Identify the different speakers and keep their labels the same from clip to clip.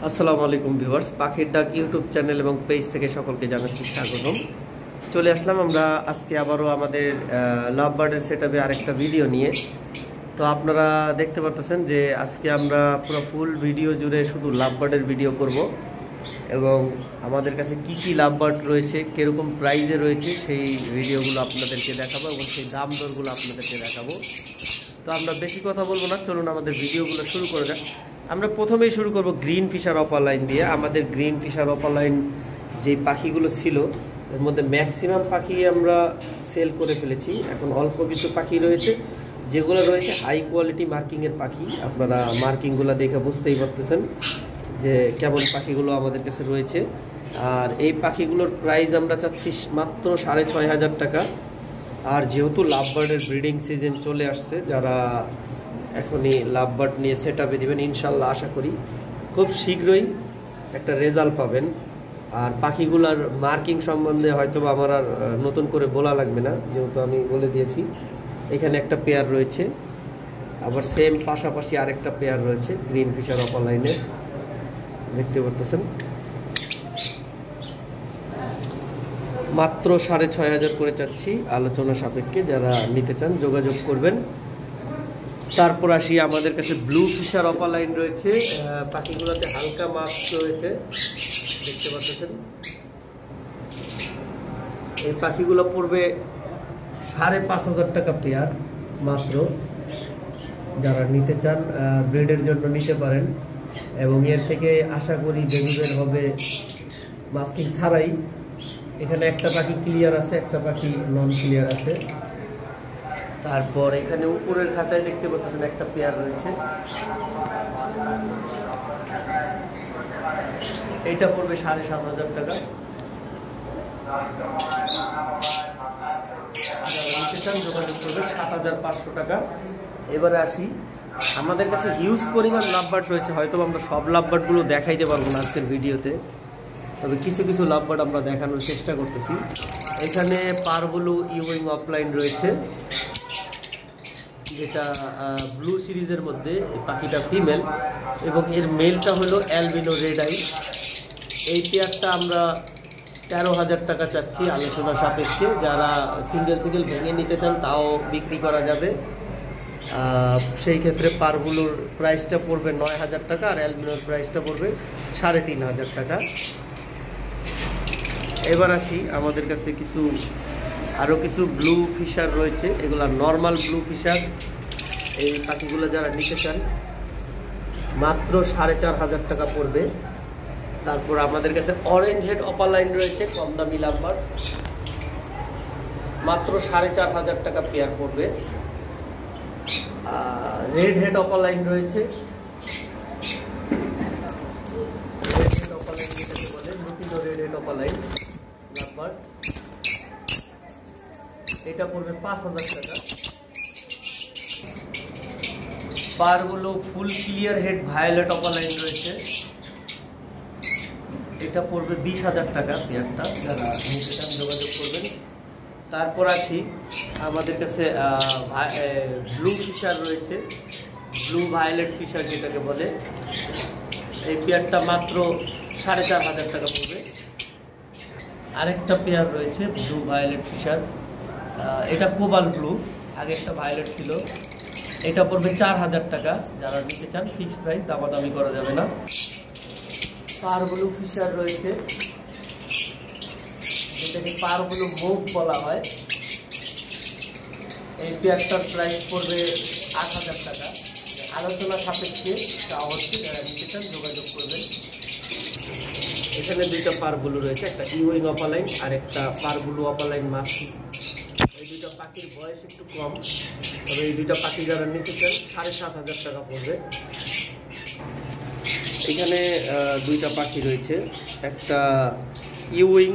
Speaker 1: আসসালামু আলাইকুম ভিউয়ার্স, পাখির ডাক ইউটিউব চ্যানেল এবং পেজ থেকে সকলকে জানাচ্ছি স্বাগতম। চলে আসলাম আমরা আজকে আবারও আমাদের লাভ বার্ডের সেটআপে আরেকটা ভিডিও নিয়ে। তো আপনারা দেখতে পারতেছেন যে আজকে আমরা পুরো ফুল ভিডিও জুড়ে শুধু লাভ বার্ডের ভিডিও করব এবং আমাদের কাছে কি কি লাভ বার্ড রয়েছে, কীরকম প্রাইজে রয়েছে সেই ভিডিওগুলো আপনাদেরকে দেখাবো এবং সেই দাম দরগুলো আপনাদেরকে দেখাবো। তো আমরা বেশি কথা বলবো না, চলুন আমাদের ভিডিওগুলো শুরু করে যাক। আমরা প্রথমেই শুরু করব গ্রিন ফিশার অপার লাইন দিয়ে। আমাদের গ্রিন ফিশার অপার লাইন যেই পাখিগুলো ছিল এর মধ্যে ম্যাক্সিমাম পাখি আমরা সেল করে ফেলেছি। এখন অল্প কিছু পাখি রয়েছে যেগুলো রয়েছে হাই কোয়ালিটি মার্কিংয়ের পাখি। আপনারা মার্কিংগুলো দেখে বুঝতেই পারতেছেন যে কেমন পাখিগুলো আমাদের কাছে রয়েছে। আর এই পাখিগুলোর প্রাইস আমরা চাচ্ছি মাত্র 6,500 টাকা। আর যেহেতু লাভ বার্ডের ব্রিডিং সিজন চলে আসছে, যারা এখনই লাভ বার্ড নিয়ে সেটআপে দিবেন ইনশাল্লাহ আশা করি খুব শীঘ্রই একটা রেজাল্ট পাবেন। আর পাখিগুলোর মার্কিং সম্বন্ধে হয়তো আমার আর নতুন করে বলা লাগবে না, যেহেতু আমি বলে দিয়েছি। এখানে একটা পেয়ার রয়েছে, আবার সেম পাশাপাশি আরেকটা পেয়ার রয়েছে গ্রিন ফিশার অপার লাইনে, দেখতে পারতেছেন। মাত্র 6,500 করে চাচ্ছি, আলোচনা সাপেক্ষে। যারা নিতে চান যোগাযোগ করবেন। তারপর আসি, আমাদের কাছে ব্লু ফিশার অপার লাইন রয়েছে। পাখিগুলোতে হালকা মাস্ক রয়েছে, দেখতে পাচ্ছেন। এই পাখিগুলো পড়বে 5,500 টাকা পেয়ার মাত্র। যারা নিতে চান ব্রিডের জন্য নিতে পারেন এবং এর থেকে আশা করি বেবি বের হবে মাস্কিং ছাড়াই। এখানে একটা পাখি ক্লিয়ার আছে, একটা পাখি নন ক্লিয়ার আছে। তারপর এখানে উপরের খাঁচায় দেখতে পাচ্ছেন একটা পেয়ার রয়েছে, এটা পড়বে 7,500 টাকা। যোগাযোগ করবে 7,500 টাকা। এবারে আসি, আমাদের কাছে হিউজ পরিমাণ লাভ বার্ড রয়েছে। হয়তো আমরা সব লাভ বার্ডগুলো দেখাইতে পারবো না আজকের ভিডিওতে, তবে কিছু কিছু লাভ বার্ড আমরা দেখানোর চেষ্টা করতেছি। এখানে পারবলু ইউইং অফলাইন রয়েছে, যেটা ব্লু সিরিজের মধ্যে। এই পাখিটা ফিমেল এবং এর মেলটা হলো অ্যালবিনো রেড আই। এই পেয়ারটা আমরা 13,000 টাকা চাচ্ছি, আলোচনা সাপেক্ষে। যারা সিঙ্গেল ভেঙে নিতে চান তাও বিক্রি করা যাবে। সেই ক্ষেত্রে পারবুলুর প্রাইসটা পড়বে 9,000 টাকা আর অ্যালবিনোর প্রাইসটা পড়বে 3,500 টাকা। এবার আসি, আমাদের কাছে আরও কিছু ব্লু ফিশার রয়েছে। এগুলা নর্মাল ব্লু ফিশার। এই পাখিগুলো যারা নিতে চান মাত্র 4,500 টাকা পড়বে। তারপর আমাদের কাছে অরেঞ্জ হেড অপার লাইন রয়েছে, কম দামি লাভ বার্ড, মাত্র 4,500 টাকা পেয়ার পড়বে। রেড হেড অপার লাইন রয়েছে, রেড হেড অপার লাইন যেটাকে বলে lutino red head upper line love bird, এটা পড়বে 5,000 টাকা। পারগুলো ফুল clear head violet upper line রয়েছে, এটা পড়বে 20,000 টাকা পেয়ারটা। যারা নিতে চান যোগাযোগ করবেন। তারপর আসি, আমাদের কাছে ব্লু ফিশার রয়েছে, ব্লু ভায়োলেট ফিশার যেটাকে বলে। এই পেয়ারটা মাত্র 4,500 টাকা পড়বে। আরেকটা পেয়ার রয়েছে ব্লু ভায়োলেট ফিশার, এটা কোবাল ব্লু, আগে একটা ভায়োলেট ছিল। এটা পড়বে 4,000 টাকা। যারা নিতে চান ফিক্সড প্রাইস, দামাদামি করা যাবে না। পারবলু ফিশার রয়েছে, যেটাকে পারবলু মুভ বলা হয়। এই পেয়ারটার প্রাইস পড়বে 8,000 টাকা, আলোচনা সাপেক্ষে। অবশ্যই যারা নিতে চান যোগাযোগ করবেন। এখানে দুইটা পারবলু রয়েছে, একটা ইউইং অপার লাইন আর একটা পারবলু অপার লাইন মাস্কি। এই দুইটা পাখির বয়স একটু কম, তবে এই দুইটা পাখি যারা নিতে চান 7,500 টাকা পড়বে। এখানে দুইটা পাখি রয়েছে, একটা ইউইং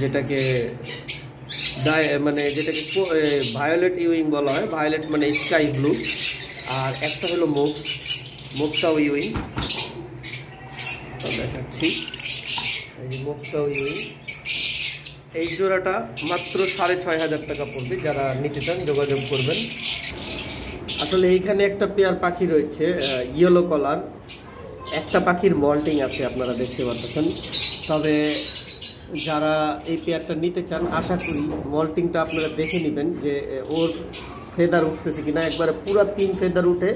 Speaker 1: যেটাকে ভায়োলেট ইউইং বলা হয়, ভায়োলেট মানে স্কাই ব্লু। আর একটা হলো মুখটাও ইউইং, দেখাচ্ছি। এই যে মুখটাও ইউইং। এই জোড়াটা মাত্র 6,500 টাকা পড়বে। যারা নিতে চান যোগাযোগ করবেন। আসলে এইখানে একটা পেয়ার পাখি রয়েছে ইয়েলো কলার, একটা পাখির মল্টিং আছে আপনারা দেখতে পাচ্ছেন। তবে যারা এই পেয়ারটা নিতে চান আশা করি মল্টিংটা আপনারা দেখে নেবেন যে ওর ফেদার উঠতেছে কিনা। একবারে পুরো 3 ফেদার উঠে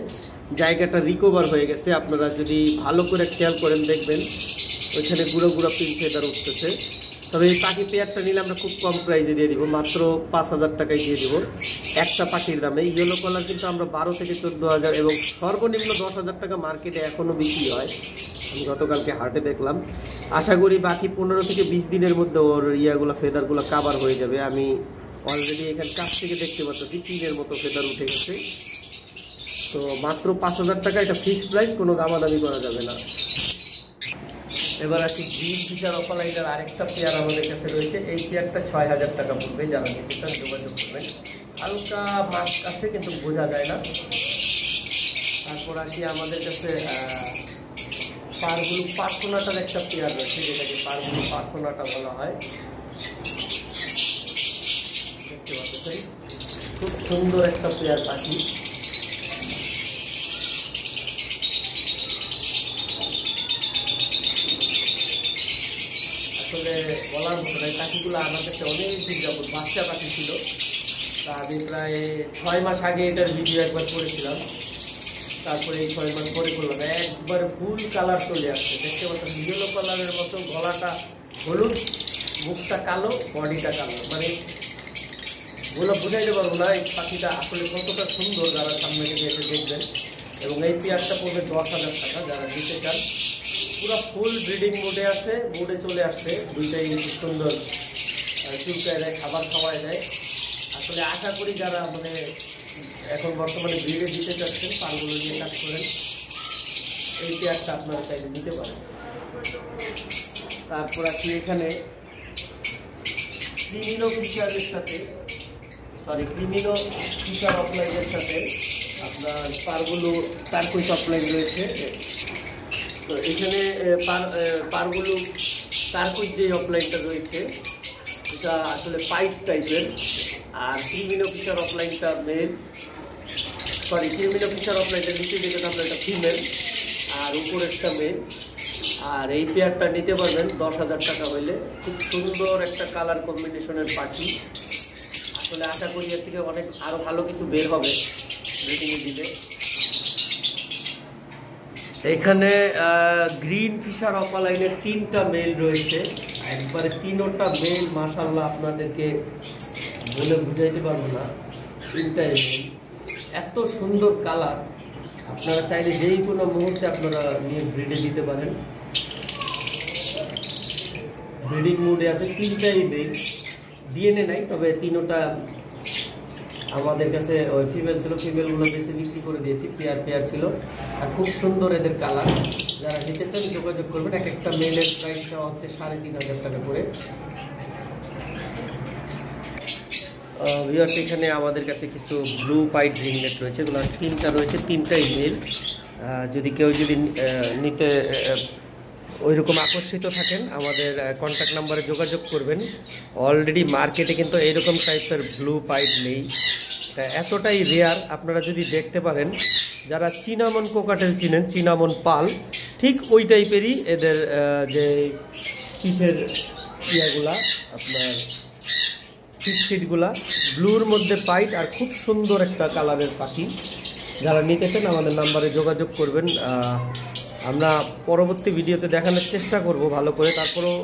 Speaker 1: জায়গাটা রিকভার হয়ে গেছে। আপনারা যদি ভালো করে খেয়াল করেন দেখবেন ওইখানে গুঁড়ো গুঁড়ো 3 ফেদার উঠতেছে। তবে এই পাখি পেয়ারটা নিলে আমরা খুব কম প্রাইসে দিয়ে দিব, মাত্র 5,000 টাকায় দিয়ে দিব একটা পাখির দামে। ইয়েলো কালার কিন্তু আমরা 12 থেকে 14,000 এবং সর্বনিম্ন 10,000 টাকা মার্কেটে এখনও বিক্রি হয়। আমি গতকালকে হাটে দেখলাম। আশা করি বাকি 15 থেকে 20 দিনের মধ্যে ওর ইয়াগুলো ফেদারগুলো কাভার হয়ে যাবে। আমি অলরেডি এখানে কাছ থেকে দেখতে পাচ্ছি 3-এর মতো ফেদার উঠে গেছে। তো মাত্র 5,000 টাকা, এটা ফিক্সড প্রাইস, কোনো দামাদামি করা যাবে না। এবার আসি গ্রিন ফিশার অপালাইনের আরেকটা পেয়ার আমাদের কাছে রয়েছে। এই পেয়ারটা 6,000 টাকা পড়বে, যারা নিতে চান যোগাযোগ করবেন। হালকা মাছ আছে কিন্তু বোঝা যায় না। তারপর আসি আমাদের কাছে পারগুলো পার্সোনাটার একটা পেয়ার রয়েছে, যেটাকে পারগুলো পার্সোনাটা বলা হয়। দেখতে পাচ্ছেন খুব সুন্দর একটা পেয়ার পাখি। আসলে বলার মতো নয়, পাখিগুলো আমার কাছে অনেক দিন যাবত বাচ্চা পাখি ছিল। তা আমি প্রায় 6 মাস আগে এটার ভিডিও একবার করেছিলাম। তারপরে এই 6 মাস পরে করলাম, একবার ফুল কালার চলে আসছে। দেখতে পাচ্ছেন ইয়েলো কালারের মতো, গলাটা হলুদ, মুখটা কালো, বডিটা কালো। মানে বলে বুঝাইতে পারবো না এই পাখিটা আসলে কতটা সুন্দর, যারা সামনে থেকে এসে দেখবেন। এবং এই পেয়ারটা পড়বে 10,000 টাকা, যারা নিতে চান। পুরো ফুল ব্রিডিং মোডে আছে, মোডে চলে আসছে। দুইটাই খুব সুন্দর চুলকায় দেয়, খাবার খাওয়ায় দেয়। আসলে আশা করি যারা মানে এখন বর্তমানে ব্রিডে দিতে চাচ্ছেন, পারগুলো নিয়ে কাজ করেন, এই পেয়ারটা আপনারা চাইলে নিতে পারেন। তারপর আপনি এখানে ক্রিমিনো ফিশারের সাথে ক্রিমিনো ফিশার অফলাইনের সাথে আপনার পারগুলো টার্কুইজ অফলাইন রয়েছে। তো এখানে পারগুলো টার্কুইজ যে অফলাইনটা রয়েছে এটা আসলে পাইপ টাইপের। আর ক্রিমিনো ফিশার অফলাইনটা মেল, ক্রিমিনো ফিশার অফলাইনটা নিচে যেটা আমরা এটা ফিমেল আর উপরেরটা মেল। আর এই পেয়ারটা নিতে পারবেন 10,000 টাকা হইলে। খুব সুন্দর একটা কালার কম্বিনেশনের পাখি। আসলে আশা করি এর থেকে অনেক আরো ভালো কিছু বের হবে ব্রিডিংয়ে দিলে। এখানে গ্রিন ফিশার অপালাইনের 3টা মেল রয়েছে, একবারে 3টা মেল। মাশাআল্লাহ, আপনাদেরকে বলে বুঝাইতে পারবো না, 3টাই মেল। এত সুন্দর কালার, আপনারা চাইলে যেই কোনো মুহূর্তে আপনারা নিয়ে ব্রিডে দিতে পারেন। ব্রিডিং মুডে আছে, 3টাই মেল। ডিএনএ নাই, তবে 3টা আমাদের কাছে ওই ফিমেল ছিল। ফিমেলগুলো বেশি বিক্রি করে দিয়েছি, পেয়ার ছিল। আর খুব সুন্দর এদের কালার। যারা নিতে চান যোগাযোগ করবেন। এক একটা মেলের প্রাইসটা হচ্ছে 3,500 টাকা করে। ভিউয়ার্স, এখানে আমাদের কাছে কিছু ব্লু পাইড রিংনেট রয়েছে, এগুলো 3টা রয়েছে, 3টাই মেল। যদি কেউ নিতে ওইরকম আকর্ষিত থাকেন, আমাদের কন্ট্যাক্ট নাম্বারে যোগাযোগ করবেন। অলরেডি মার্কেটে কিন্তু এইরকম টাইপের ব্লু পাইড নেই, এতটাই রেয়ার। আপনারা যদি দেখতে পারেন, যারা চিনামন কোকাটেল চিনেন, চিনামন পাল, ঠিক ওই টাইপেরই এদের যে পিঠের ইয়াগুলা, আপনার সিটগুলা ব্লুর মধ্যে পাইট। আর খুব সুন্দর একটা কালারের পাখি। যারা নিতে চান আমাদের নাম্বারে যোগাযোগ করবেন। আমরা পরবর্তী ভিডিওতে দেখানোর চেষ্টা করব ভালো করে। তারপরেও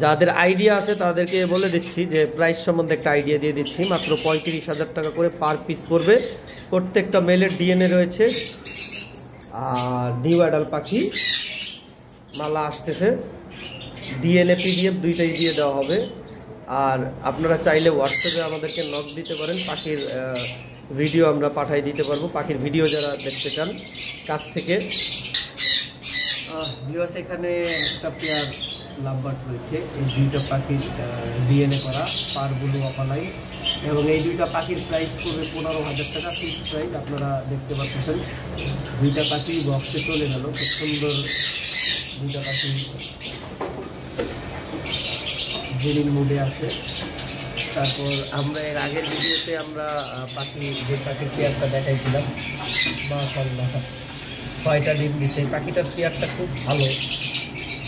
Speaker 1: যাদের আইডিয়া আছে তাদেরকে বলে দিচ্ছি যে প্রাইস সম্বন্ধে একটা আইডিয়া দিয়ে দিচ্ছি। মাত্র 35,000 টাকা করে পার পিস পড়বে। প্রত্যেকটা মেলের ডিএনএ রয়েছে। আর নিউ অ্যাডাল পাখি মালা আসতেছে, ডিএনএ পিডিএফ দুইটাই দিয়ে দেওয়া হবে। আর আপনারা চাইলে হোয়াটসঅ্যাপে আমাদেরকে নক দিতে পারেন, পাখির ভিডিও আমরা পাঠিয়ে দিতে পারবো। পাখির ভিডিও যারা দেখতে চান কাছ থেকে। ভিউয়ার্স, এখানে একটা পেয়ার লাভবার্ড রয়েছে। এই 2টা পাখির ডিএনএ করা পারগুলো অপালাইন, এবং এই 2টা পাখির প্রাইস পড়বে 15,000 টাকা ফিক্সড প্রাইস। আপনারা দেখতে পাচ্ছেন 2টা পাখি বক্সে চলে গেল। খুব সুন্দর 2টা পাখি ব্রিডিং মুডে আছে। তারপর আমরা এর আগের ভিডিওতে আমরা যে পাখির পেয়ারটা দেখাইছিলাম, মাশাআল্লাহ 6টা ডিম দিচ্ছে। এই পাখিটার পেয়ারটা খুব ভালো,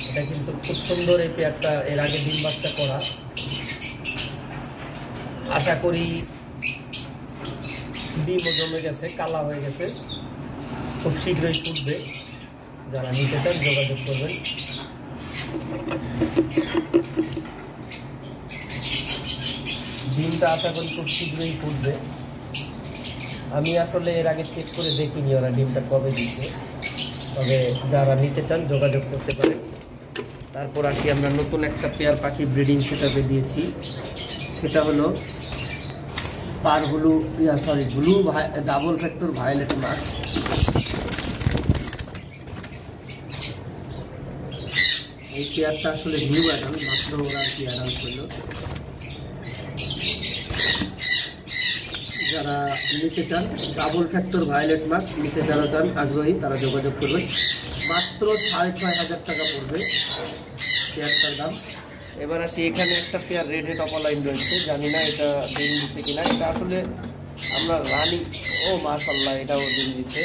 Speaker 1: এটা কিন্তু খুব সুন্দর। এই পেয়ারটা এর আগে ডিম বাচ্চা করা, আশা করি ডিমও জমে গেছে, কালা হয়ে গেছে, খুব শীঘ্রই ফুটবে। যারা নিতে চান যোগাযোগ করবেন। ডিমটা আশা করি খুব শীঘ্রই ফুটবে। আমি আসলে এর আগে চেক করে দেখিনি ওরা ডিমটা কবে দিচ্ছে, তবে যারা নিতে চান যোগাযোগ করতে পারেন। তারপর আসি আমরা নতুন একটা পেয়ার পাখি ব্রিডিং সেটআপে দিয়েছি, সেটা হলো blue double factor violet mask. এই পেয়ারটা আসলে নিউ অ্যাডাল্ট, মাত্র ওরা কি অ্যাডাল্ট করলো। যারা নিতে চান ডাবল ফ্যাক্টর ভায়োলেট মাস্ক নিতে যারা চান আগ্রহী তারা যোগাযোগ করবেন। মাত্র 6,500 টাকা পড়বে পেয়ারটার দাম। এবার আসি এখানে একটা পেয়ার রেড হেড অপালাইন রয়েছে, জানি না এটা ডিম দিচ্ছে কিনা। এটা আসলে আমরা রানি, ও মাশাআল্লাহ এটাও ডিম দিচ্ছে।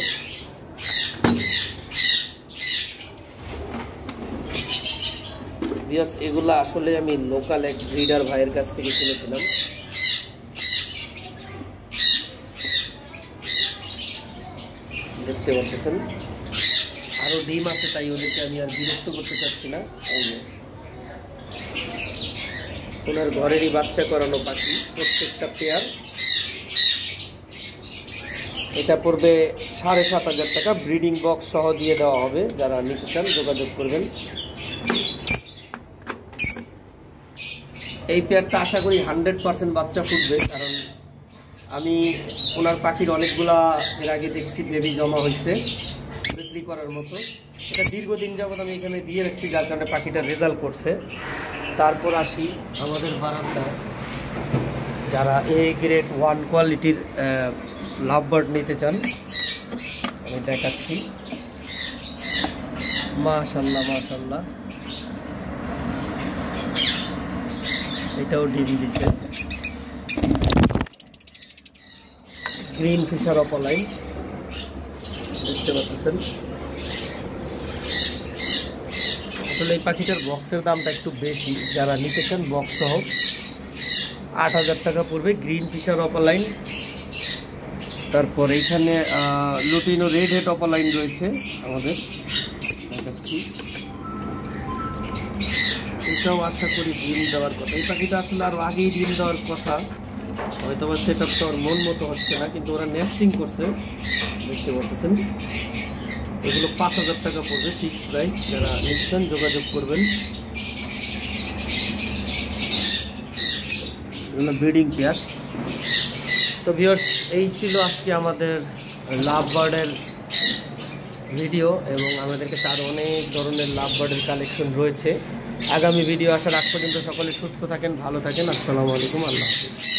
Speaker 1: এগুলা আসলে আমি লোকাল এক ব্রিডার ভাইয়ের কাছ থেকে কিনেছিলাম। দেখতে পাচ্ছেন আরো ডিম আছে, তাই ওদেরকে আমি আর বিরক্ত করতে চাচ্ছি না। ওনার ঘরেরই বাচ্চা করানো পাখি, প্রত্যেকটা পেয়ার। এটা পড়বে 7,500 টাকা, ব্রিডিং বক্স সহ দিয়ে দেওয়া হবে। যারা নিতে চান যোগাযোগ করবেন। এই পেয়ারটা আশা করি 100% বাচ্চা ফুটবে, কারণ আমি ওনার পাখির অনেকগুলা এর আগে দেখছি বেবি জমা হয়েছে বিক্রি করার মতো। এটা দীর্ঘদিন যাবত আমি এখানে দিয়ে রাখছি, যার কারণে পাখিটা রেজাল্ট করছে। তারপর আসি আমাদের বারান্দায় যারা এ গ্রেড 1 কোয়ালিটির লাভ বার্ড নিতে চান, আমি দেখাচ্ছি। মাশাআল্লাহ মাশাআল্লাহ, এটাও ডিম দিছে। গ্রিন ফিশার অপালাইন দেখতে পাচ্ছেন। আসলে এই পাখিটার বক্সের দামটা একটু বেশি, যারা নিতে চান বক্স সহ 8,000 টাকা পড়বে। Green fisher opaline. তারপর এইখানে লুটিনো রেড হেড অপালাইন রয়েছে আমাদের, দেখাচ্ছি। এটাও আশা করি ডিম দেওয়ার কথা। এই পাখিটা আসলে আরো আগেই ডিম দেওয়ার কথা, হয়তো বা সেটা তো আর মন মতো হচ্ছে না, কিন্তু ওরা নেস্টিং করছে দেখতে পাচ্ছেন। এগুলো 5,000 টাকা পড়বে ফিক্স প্রাইস। যারা নিচ্ছেন যোগাযোগ করবেন। Breeding pair. তো ভিউয়ার্স, এই ছিল আজকে আমাদের লাভ বার্ডের ভিডিও, এবং আমাদের কাছে আরও অনেক ধরনের লাভ বার্ডের কালেকশন রয়েছে। আগামী ভিডিও আসার আগ পর্যন্ত সকলে সুস্থ থাকেন, ভালো থাকেন। আসসালামু আলাইকুম, আল্লাহ হাফেজ।